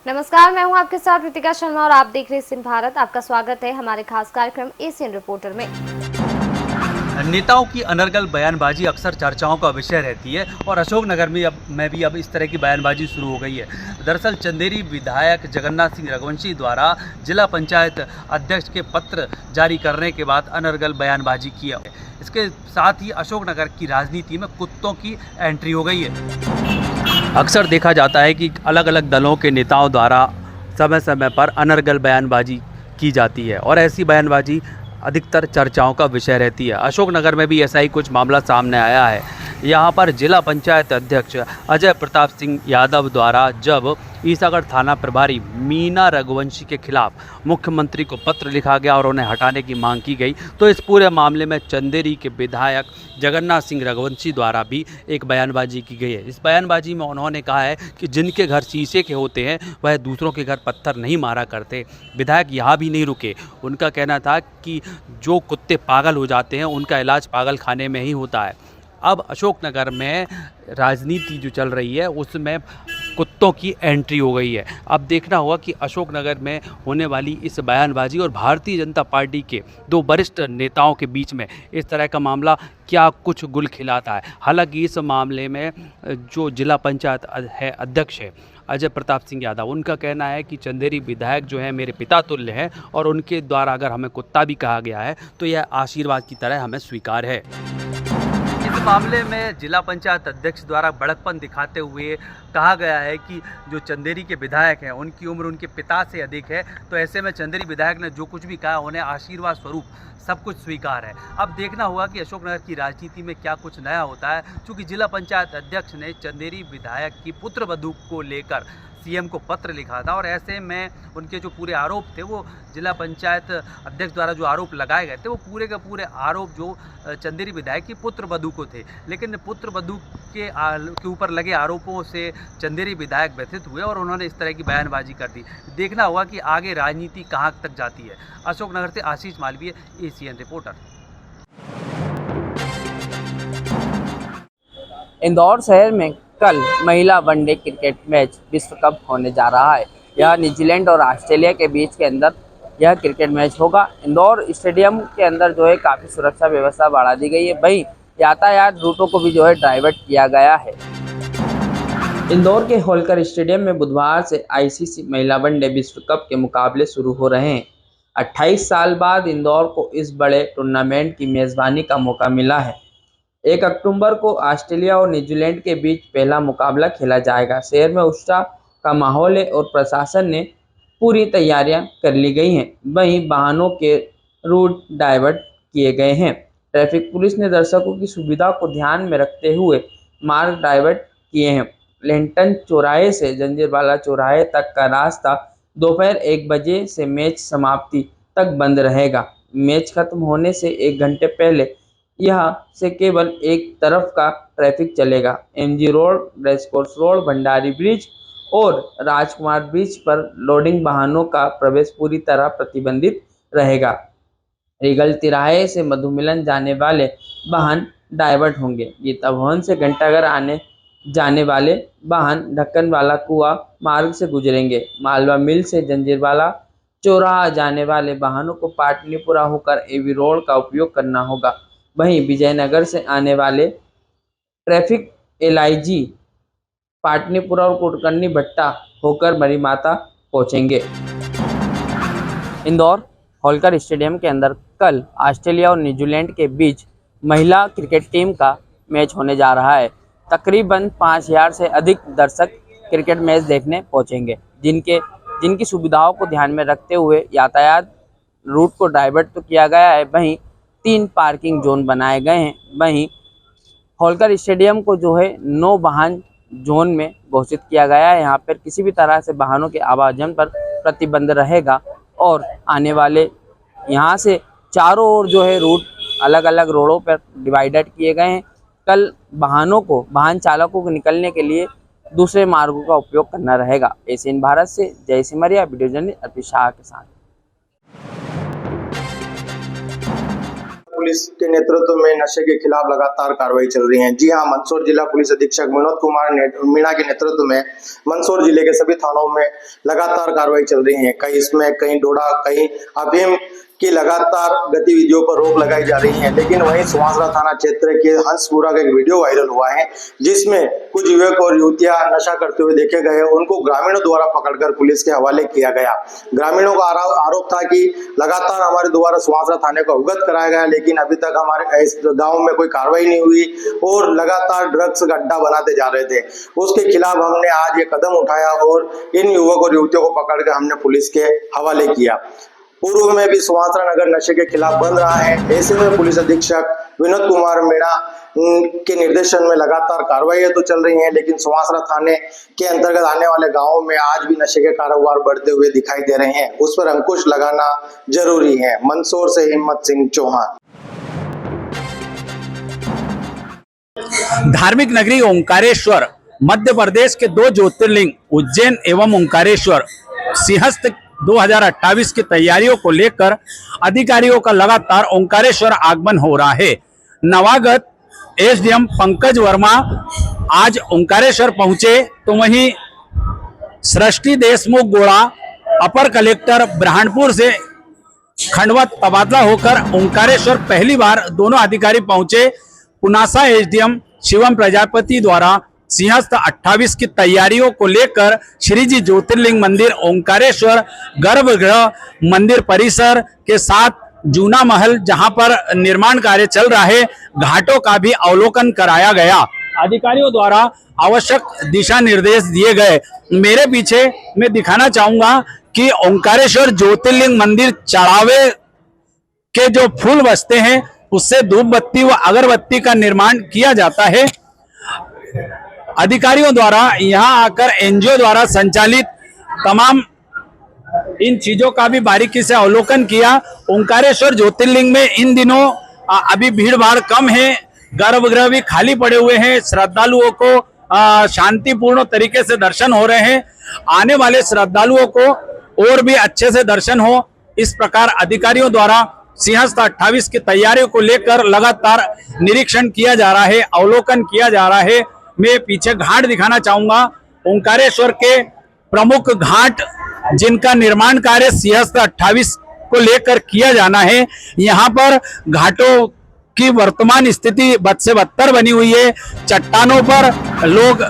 नमस्कार, मैं हूं आपके साथ रितिका शर्मा और आप देख रहे हैं एशियन भारत। आपका स्वागत है हमारे खास कार्यक्रम एशियन रिपोर्टर में। नेताओं की अनर्गल बयानबाजी अक्सर चर्चाओं का विषय रहती है और अशोकनगर में भी अब इस तरह की बयानबाजी शुरू हो गई है। दरअसल चंदेरी विधायक जगन्नाथ सिंह रघुवंशी द्वारा जिला पंचायत अध्यक्ष के पत्र जारी करने के बाद अनर्गल बयानबाजी की है। इसके साथ ही अशोकनगर की राजनीति में कुत्तों की एंट्री हो गई है। अक्सर देखा जाता है कि अलग अलग दलों के नेताओं द्वारा समय समय पर अनर्गल बयानबाजी की जाती है और ऐसी बयानबाजी अधिकतर चर्चाओं का विषय रहती है। अशोकनगर में भी ऐसा ही कुछ मामला सामने आया है। यहाँ पर जिला पंचायत अध्यक्ष अजय प्रताप सिंह यादव द्वारा जब ईसागढ़ थाना प्रभारी मीना रघुवंशी के खिलाफ मुख्यमंत्री को पत्र लिखा गया और उन्हें हटाने की मांग की गई, तो इस पूरे मामले में चंदेरी के विधायक जगन्नाथ सिंह रघुवंशी द्वारा भी एक बयानबाजी की गई है। इस बयानबाजी में उन्होंने कहा है कि जिनके घर शीशे के होते हैं वह दूसरों के घर पत्थर नहीं मारा करते। विधायक यहाँ भी नहीं रुके। उनका कहना था कि जो कुत्ते पागल हो जाते हैं उनका इलाज पागल खाने में ही होता है। अब अशोकनगर में राजनीति जो चल रही है उसमें कुत्तों की एंट्री हो गई है। अब देखना होगा कि अशोकनगर में होने वाली इस बयानबाजी और भारतीय जनता पार्टी के दो वरिष्ठ नेताओं के बीच में इस तरह का मामला क्या कुछ गुल खिलाता है। हालांकि इस मामले में जो जिला पंचायत है अध्यक्ष है अजय प्रताप सिंह यादव, उनका कहना है कि चंदेरी विधायक जो है मेरे पिता तुल्य हैं और उनके द्वारा अगर हमें कुत्ता भी कहा गया है तो यह आशीर्वाद की तरह हमें स्वीकार है। इस मामले में जिला पंचायत अध्यक्ष द्वारा बड़कपन दिखाते हुए कहा गया है कि जो चंदेरी के विधायक हैं उनकी उम्र उनके पिता से अधिक है, तो ऐसे में चंदेरी विधायक ने जो कुछ भी कहा उन्हें आशीर्वाद स्वरूप सब कुछ स्वीकार है। अब देखना होगा कि अशोकनगर की राजनीति में क्या कुछ नया होता है, क्योंकि जिला पंचायत अध्यक्ष ने चंदेरी विधायक की पुत्रवधू को लेकर सीएम को पत्र लिखा था और ऐसे में उनके जो पूरे आरोप थे वो जिला पंचायत अध्यक्ष द्वारा जो आरोप लगाए गए थे वो पूरे के पूरे आरोप जो चंदेरी विधायक की पुत्रवधू को थे। लेकिन पुत्रवधू के ऊपर लगे आरोपों से चंदेरी विधायक व्यथित हुए और उन्होंने इस तरह की बयानबाजी कर दी। देखना होगा कि आगे राजनीति कहाँ तक जाती है। अशोकनगर से आशीष मालवीय, एशियन रिपोर्टर। इंदौर शहर में कल महिला वनडे क्रिकेट मैच विश्व कप होने जा रहा है। यह न्यूजीलैंड और ऑस्ट्रेलिया के बीच के अंदर यह क्रिकेट मैच होगा। इंदौर स्टेडियम के अंदर जो है काफ़ी सुरक्षा व्यवस्था बढ़ा दी गई है। वहीं यातायात रूटों को भी जो है डाइवर्ट किया गया है। इंदौर के होलकर स्टेडियम में बुधवार से आईसीसी महिला वनडे विश्व कप के मुकाबले शुरू हो रहे हैं। 28 साल बाद इंदौर को इस बड़े टूर्नामेंट की मेज़बानी का मौका मिला है। 1 अक्टूबर को ऑस्ट्रेलिया और न्यूजीलैंड के बीच पहला मुकाबला खेला जाएगा। शहर में उत्साह का माहौल है और प्रशासन ने पूरी तैयारियां कर ली गई हैं। वहीं वाहनों के रूट डाइवर्ट किए गए हैं। ट्रैफिक पुलिस ने दर्शकों की सुविधा को ध्यान में रखते हुए मार्ग डाइवर्ट किए हैं। लेंटन चौराहे से जंजीरवाला चौराहे तक का रास्ता दोपहर 1 बजे से मैच समाप्ति तक बंद रहेगा। मैच खत्म होने से 1 घंटे पहले यहाँ से केवल एक तरफ का ट्रैफिक चलेगा। MG road, racecourse road, Bhandari bridge और राजकुमार ब्रिज पर लोडिंग वाहनों का प्रवेश पूरी तरह प्रतिबंधित रहेगा। रीगल तिराहे से मधुमिलन जाने वाले वाहन डाइवर्ट होंगे। गीता भवन से घंटाघर आने जाने वाले वाहन ढक्कन वाला कुआ मार्ग से गुजरेंगे। मालवा मिल से जंजीरवाला चौराहा जाने वाले वाहनों को पाटलिपुरा होकर एवी रोड का उपयोग करना होगा। वहीं विजयनगर से आने वाले ट्रैफिक एलआईजी पाटलिपुरा और कुटकर्णी भट्टा होकर मरीमाता पहुंचेंगे। इंदौर होलकर स्टेडियम के अंदर कल ऑस्ट्रेलिया और न्यूजीलैंड के बीच महिला क्रिकेट टीम का मैच होने जा रहा है। तकरीबन 5000 से अधिक दर्शक क्रिकेट मैच देखने पहुंचेंगे। जिनकी सुविधाओं को ध्यान में रखते हुए यातायात रूट को डाइवर्ट तो किया गया है। वहीं 3 पार्किंग जोन बनाए गए हैं। वहीं होलकर स्टेडियम को जो है नो वाहन जोन में घोषित किया गया है। यहाँ पर किसी भी तरह से वाहनों के आवागमन पर प्रतिबंध रहेगा और आने वाले यहाँ से चारों ओर जो है रूट अलग अलग रोडों पर डिवाइडेड किए गए हैं। कल वाहन चालकों को निकलने के लिए दूसरे मार्गों का उपयोग करना रहेगा। एशियन भारत से जय सिमरिया, वीडियो जर्नलिस्ट अर्पित शाह के साथ। पुलिस के नेतृत्व में नशे के खिलाफ लगातार कार्रवाई चल रही है। जी हां, मंदसौर जिला पुलिस अधीक्षक विनोद कुमार मीणा के नेतृत्व में मंदसौर जिले के सभी थानों में लगातार कार्रवाई चल रही है। कहीं डोडा, कहीं अफीम की लगातार गतिविधियों पर रोक लगाई जा रही है। लेकिन वहीं सुवासरा थाना क्षेत्र के हंसपुरा का एक वीडियो वायरल हुआ है, जिसमें कुछ युवक और युवतियां नशा करते हुए देखे गए। उनको ग्रामीणों द्वारा पकड़कर पुलिस के हवाले किया गया। ग्रामीणों का आरोप था कि लगातार हमारे द्वारा सुवासरा थाने को अवगत कराया गया, लेकिन अभी तक हमारे इस गाँव में कोई कार्रवाई नहीं हुई और लगातार ड्रग्स का अड्डा बनाते जा रहे थे। उसके खिलाफ हमने आज ये कदम उठाया और इन युवक और युवतियों को पकड़कर हमने पुलिस के हवाले किया। पूर्व में भी सुवासरा नगर नशे के खिलाफ बन रहा है। ऐसे में पुलिस अधीक्षक विनोद कुमार मीणा के निर्देशन में लगातार कार्रवाई तो चल रही है, लेकिन सुवासरा थाने के अंतर्गत आने वाले गांवों में आज भी नशे के कारोबार बढ़ते हुए दिखाई दे रहे हैं। उस पर अंकुश लगाना जरूरी है। मंदसौर से हिम्मत सिंह चौहान। धार्मिक नगरी ओंकारेश्वर मध्य प्रदेश के 2 ज्योतिर्लिंग उज्जैन एवं ओंकारेश्वर सिंहस्थ 2028 की तैयारियों को लेकर अधिकारियों का लगातार ओंकारेश्वर आगमन हो रहा है। नवागत एसडीएम पंकज वर्मा आज ओंकारेश्वर पहुंचे, तो वहीं सृष्टि देशमुख गोड़ा अपर कलेक्टर ब्रह्मपुर से खंडवत तबादला होकर ओंकारेश्वर पहली बार दोनों अधिकारी पहुंचे। पुनासा एसडीएम शिवम प्रजापति द्वारा सिंहस्थ 28 की तैयारियों को लेकर श्री जी ज्योतिर्लिंग मंदिर ओंकारेश्वर गर्भगृह मंदिर परिसर के साथ जूना महल, जहां पर निर्माण कार्य चल रहा है, घाटों का भी अवलोकन कराया गया। अधिकारियों द्वारा आवश्यक दिशा निर्देश दिए गए। मेरे पीछे मैं दिखाना चाहूंगा कि ओंकारेश्वर ज्योतिर्लिंग मंदिर चढ़ावे के जो फूल बसते हैं उससे धूप बत्ती व अगरबत्ती का निर्माण किया जाता है। अधिकारियों द्वारा यहां आकर एनजीओ द्वारा संचालित तमाम इन चीजों का भी बारीकी से अवलोकन किया। ओंकारेश्वर ज्योतिर्लिंग में इन दिनों अभी भीड़ भाड़ कम है, गर्भगृह भी खाली पड़े हुए हैं, श्रद्धालुओं को शांतिपूर्ण तरीके से दर्शन हो रहे हैं। आने वाले श्रद्धालुओं को और भी अच्छे से दर्शन हो, इस प्रकार अधिकारियों द्वारा सिंहस्थ 28 की तैयारियों को लेकर लगातार निरीक्षण किया जा रहा है, अवलोकन किया जा रहा है। मैं पीछे घाट दिखाना चाहूंगा। ओंकारेश्वर के प्रमुख घाट जिनका निर्माण कार्य सिंहस्थ 28 को लेकर किया जाना है, यहाँ पर घाटों की वर्तमान स्थिति बद से बदतर बनी हुई है। चट्टानों पर लोग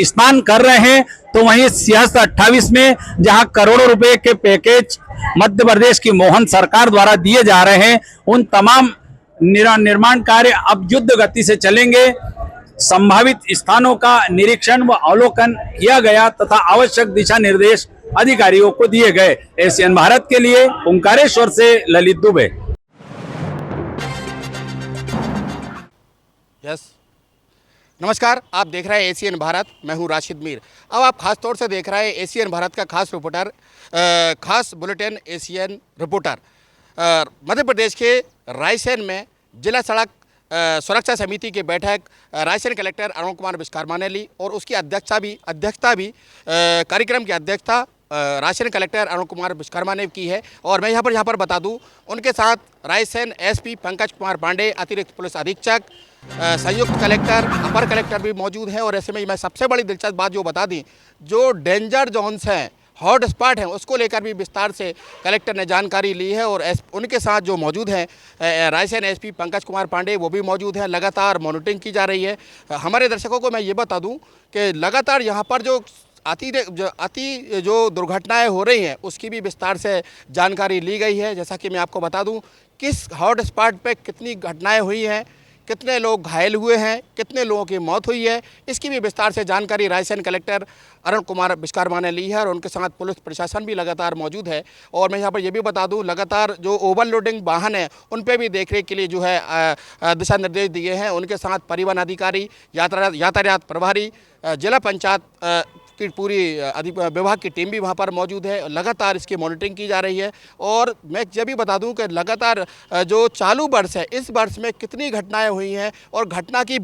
स्नान कर रहे हैं, तो वहीं सिंहस्थ 28 में जहां करोड़ों रुपए के पैकेज मध्य प्रदेश की मोहन सरकार द्वारा दिए जा रहे हैं, उन तमाम निर्माण कार्य अब युद्ध गति से चलेंगे। संभावित स्थानों का निरीक्षण व अवलोकन किया गया तथा आवश्यक दिशा निर्देश अधिकारियों को दिए गए। एशियन भारत के लिए ओंकारेश्वर से ललित दुबे। नमस्कार, आप देख रहे हैं एशियन भारत, मैं हूं राशिद मीर। अब आप खास तौर से देख रहे हैं एशियन भारत का खास रिपोर्टर, खास bulletin Asian reporter. Madhya Pradesh के रायसेन में जिला सड़क सुरक्षा समिति की बैठक रायसेन कलेक्टर अरुण कुमार विश्वकर्मा ने ली और उसकी अध्यक्षता भी कार्यक्रम की अध्यक्षता रायसेन कलेक्टर अरुण कुमार विश्वकर्मा ने की है। और मैं यहाँ पर बता दूं, उनके साथ रायसेन एसपी पंकज कुमार पांडे, अतिरिक्त पुलिस अधीक्षक, संयुक्त कलेक्टर, अपर कलेक्टर भी मौजूद हैं। और ऐसे में मैं सबसे बड़ी दिलचस्प बात जो बता दी, जो डेंजर जोन्स हैं, हॉट स्पॉट हैं, उसको लेकर भी विस्तार से कलेक्टर ने जानकारी ली है। और उनके साथ जो मौजूद हैं रायसेन एसपी पंकज कुमार पांडे, वो भी मौजूद हैं। लगातार मॉनिटरिंग की जा रही है। हमारे दर्शकों को मैं ये बता दूं कि लगातार यहाँ पर जो दुर्घटनाएं हो रही हैं, उसकी भी विस्तार से जानकारी ली गई है। जैसा कि मैं आपको बता दूं, किस हॉट स्पॉट पे कितनी घटनाएं हुई हैं, कितने लोग घायल हुए हैं, कितने लोगों की मौत हुई है, इसकी भी विस्तार से जानकारी रायसेन कलेक्टर अरुण कुमार विश्वकर्मा ने ली है। और उनके साथ पुलिस प्रशासन भी लगातार मौजूद है। और मैं यहाँ पर यह भी बता दूं, लगातार जो ओवरलोडिंग वाहन है, उन पर भी देखरेख के लिए जो है दिशा निर्देश दिए हैं। उनके साथ परिवहन अधिकारी, यातायात प्रभारी, जिला पंचायत की पूरी विभाग की टीम भी वहाँ पर मौजूद है। लगातार इसकी मॉनिटरिंग की जा रही है। और मैं ये भी बता दूं कि लगातार जो चालू वर्ष है, इस वर्ष में कितनी घटनाएं हुई हैं और घटना की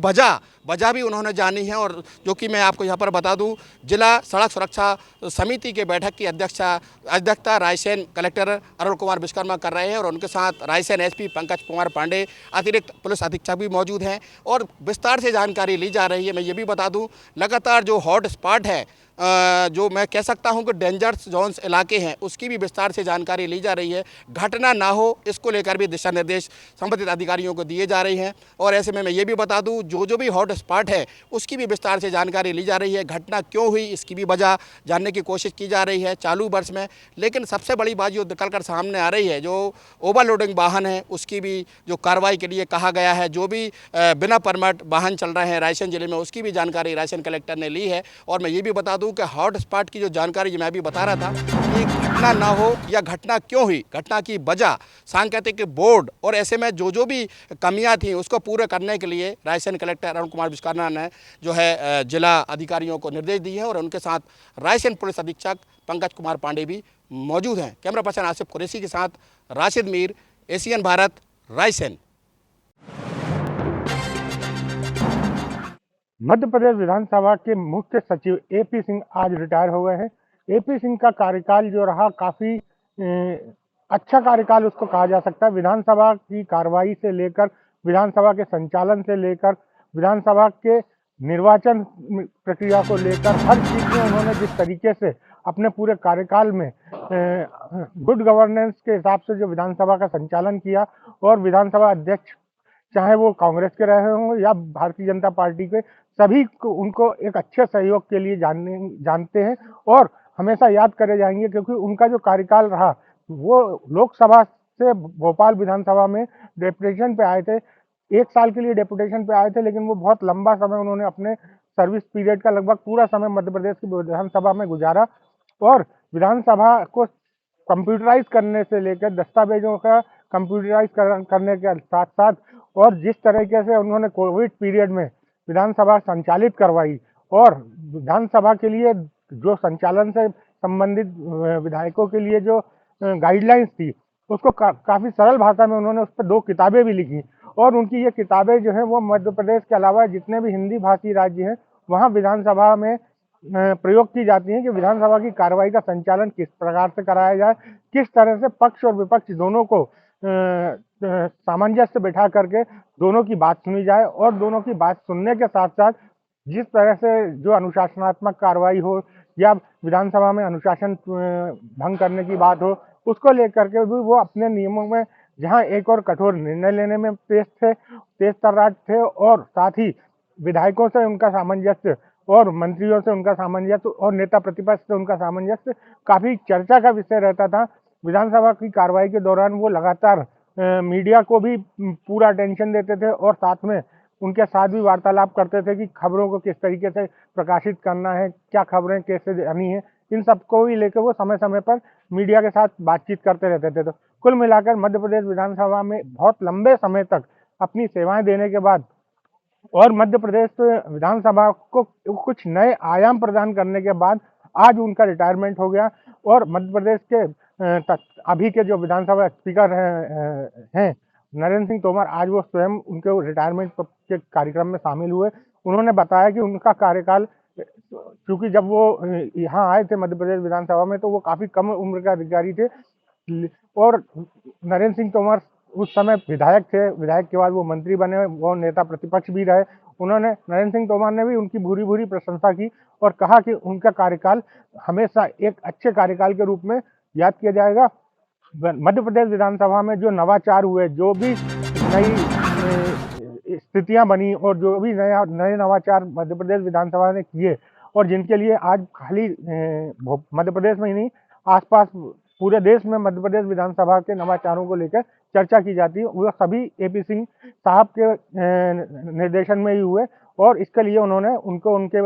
वजह भी उन्होंने जानी है। और जो कि मैं आपको यहाँ पर बता दूं, जिला सड़क सुरक्षा समिति के बैठक की अध्यक्षता रायसेन कलेक्टर अरुण कुमार विश्वकर्मा कर रहे हैं और उनके साथ रायसेन एसपी पंकज कुमार पांडे, अतिरिक्त पुलिस अधीक्षक भी मौजूद हैं और विस्तार से जानकारी ली जा रही है। मैं ये भी बता दूं, लगातार जो हॉट स्पॉट है, जो मैं कह सकता हूं कि डेंजर्स जोन्स इलाके हैं, उसकी भी विस्तार से जानकारी ली जा रही है। घटना ना हो, इसको लेकर भी दिशा निर्देश संबंधित अधिकारियों को दिए जा रहे हैं। और ऐसे में मैं ये भी बता दूं, जो भी हॉट स्पॉट है उसकी भी विस्तार से जानकारी ली जा रही है। घटना क्यों हुई, इसकी भी वजह जानने की कोशिश की जा रही है चालू वर्ष में। लेकिन सबसे बड़ी बात जो निकल कर सामने आ रही है, जो ओवरलोडिंग वाहन है उसकी भी जो कार्रवाई के लिए कहा गया है, जो भी बिना परमिट वाहन चल रहे हैं रायसेन जिले में, उसकी भी जानकारी रायसेन कलेक्टर ने ली है। और मैं ये भी बता दूं कि हॉट स्पॉट की जो जानकारी मैं अभी बता रहा था कि घटना ना हो या घटना क्यों हुई, घटना की वजह, सांकेतिक बोर्ड और ऐसे में जो भी कमियां थी उसको पूरे करने के लिए रायसेन कलेक्टर अरुण कुमार विश्वकर्मा ने जो है जिला अधिकारियों को निर्देश दिए हैं और उनके साथ रायसेन पुलिस अधीक्षक पंकज कुमार पांडे भी मौजूद हैं। कैमरा पर्सन आसिफ कुरैशी के साथ राशिद मीर, एशियन भारत, रायसेन। मध्य प्रदेश विधानसभा के मुख्य सचिव एपी सिंह आज रिटायर हो गए हैं। एपी सिंह का कार्यकाल जो रहा काफी अच्छा कार्यकाल उसको कहा जा सकता है। विधानसभा की कार्रवाई से लेकर, विधानसभा के संचालन से लेकर, विधानसभा के निर्वाचन प्रक्रिया को लेकर हर चीज में उन्होंने जिस तरीके से अपने पूरे कार्यकाल में गुड गवर्नेंस के हिसाब से जो विधानसभा का संचालन किया, और विधानसभा अध्यक्ष चाहे वो कांग्रेस के रहे हों या भारतीय जनता पार्टी के, सभी को उनको एक अच्छे सहयोग के लिए जानते हैं और हमेशा याद करे जाएंगे, क्योंकि उनका जो कार्यकाल रहा वो लोकसभा से भोपाल विधानसभा में डेपुटेशन पे आए थे। 1 साल के लिए डेपुटेशन पे आए थे, लेकिन वो बहुत लंबा समय उन्होंने अपने सर्विस पीरियड का लगभग पूरा समय मध्य प्रदेश की विधानसभा में गुजारा। और विधानसभा को कंप्यूटराइज करने से लेकर दस्तावेजों का कंप्यूटराइज करने के साथ साथ, और जिस तरीके से उन्होंने कोविड पीरियड में विधानसभा संचालित करवाई और विधानसभा के लिए जो संचालन से संबंधित विधायकों के लिए जो गाइडलाइंस थी उसको काफ़ी सरल भाषा में उन्होंने उस पर 2 किताबें भी लिखी। और उनकी ये किताबें जो हैं वो मध्य प्रदेश के अलावा जितने भी हिंदी भाषी राज्य हैं वहाँ विधानसभा में प्रयोग की जाती हैं कि विधानसभा की कार्रवाई का संचालन किस प्रकार से कराया जाए, किस तरह से पक्ष और विपक्ष दोनों को सामंजस्य बैठा करके दोनों की बात सुनी जाए, और दोनों की बात सुनने के साथ साथ जिस तरह से जो अनुशासनात्मक कार्रवाई हो या विधानसभा में अनुशासन भंग करने की बात हो, उसको लेकर के भी वो अपने नियमों में जहां एक और कठोर निर्णय लेने में तेज तर्रार थे, और साथ ही विधायकों से उनका सामंजस्य और मंत्रियों से उनका सामंजस्य और नेता प्रतिपक्ष से उनका सामंजस्य काफी चर्चा का विषय रहता था। विधानसभा की कार्रवाई के दौरान वो लगातार मीडिया को भी पूरा अटेंशन देते थे और साथ में उनके साथ भी वार्तालाप करते थे कि खबरों को किस तरीके से प्रकाशित करना है, क्या खबरें कैसे आनी है, इन सबको भी लेकर वो समय समय पर मीडिया के साथ बातचीत करते रहते थे। तो कुल मिलाकर मध्य प्रदेश विधानसभा में बहुत लंबे समय तक अपनी सेवाएं देने के बाद और मध्य प्रदेश विधानसभा को कुछ नए आयाम प्रदान करने के बाद आज उनका रिटायरमेंट हो गया। और मध्य प्रदेश के अभी के जो विधानसभा स्पीकर हैं नरेंद्र सिंह तोमर, आज वो स्वयं उनके रिटायरमेंट के कार्यक्रम में शामिल हुए। उन्होंने बताया कि उनका कार्यकाल, क्योंकि जब वो यहाँ आए थे मध्य प्रदेश विधानसभा में तो वो काफ़ी कम उम्र के अधिकारी थे, और नरेंद्र सिंह तोमर उस समय विधायक थे, विधायक के बाद वो मंत्री बने, वो नेता प्रतिपक्ष भी रहे। उन्होंने, नरेंद्र सिंह तोमर ने भी उनकी भूरी भूरी प्रशंसा की और कहा कि उनका कार्यकाल हमेशा एक अच्छे कार्यकाल के रूप में याद किया जाएगा। मध्य प्रदेश विधानसभा में जो नवाचार हुए, जो भी नई स्थितियां बनी और जो भी नए नवाचार मध्य प्रदेश विधानसभा ने किए, और जिनके लिए आज खाली मध्य प्रदेश में ही नहीं आसपास पूरे देश में मध्य प्रदेश विधानसभा के नवाचारों को लेकर चर्चा की जाती है, वो सभी एपी सिंह साहब के निर्देशन में ही हुए। और इसके लिए उन्होंने उनको उनके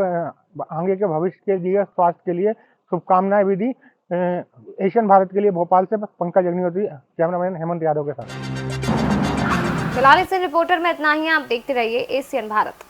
आगे के भविष्य के लिए, स्वास्थ्य के लिए शुभकामनाएं भी दी। एशियन भारत के लिए भोपाल से पंकज अग्निहोत्री, कैमरामैन हेमंत यादव के साथ। फिलहाल इस रिपोर्टर में इतना ही। आप देखते रहिए एशियन भारत।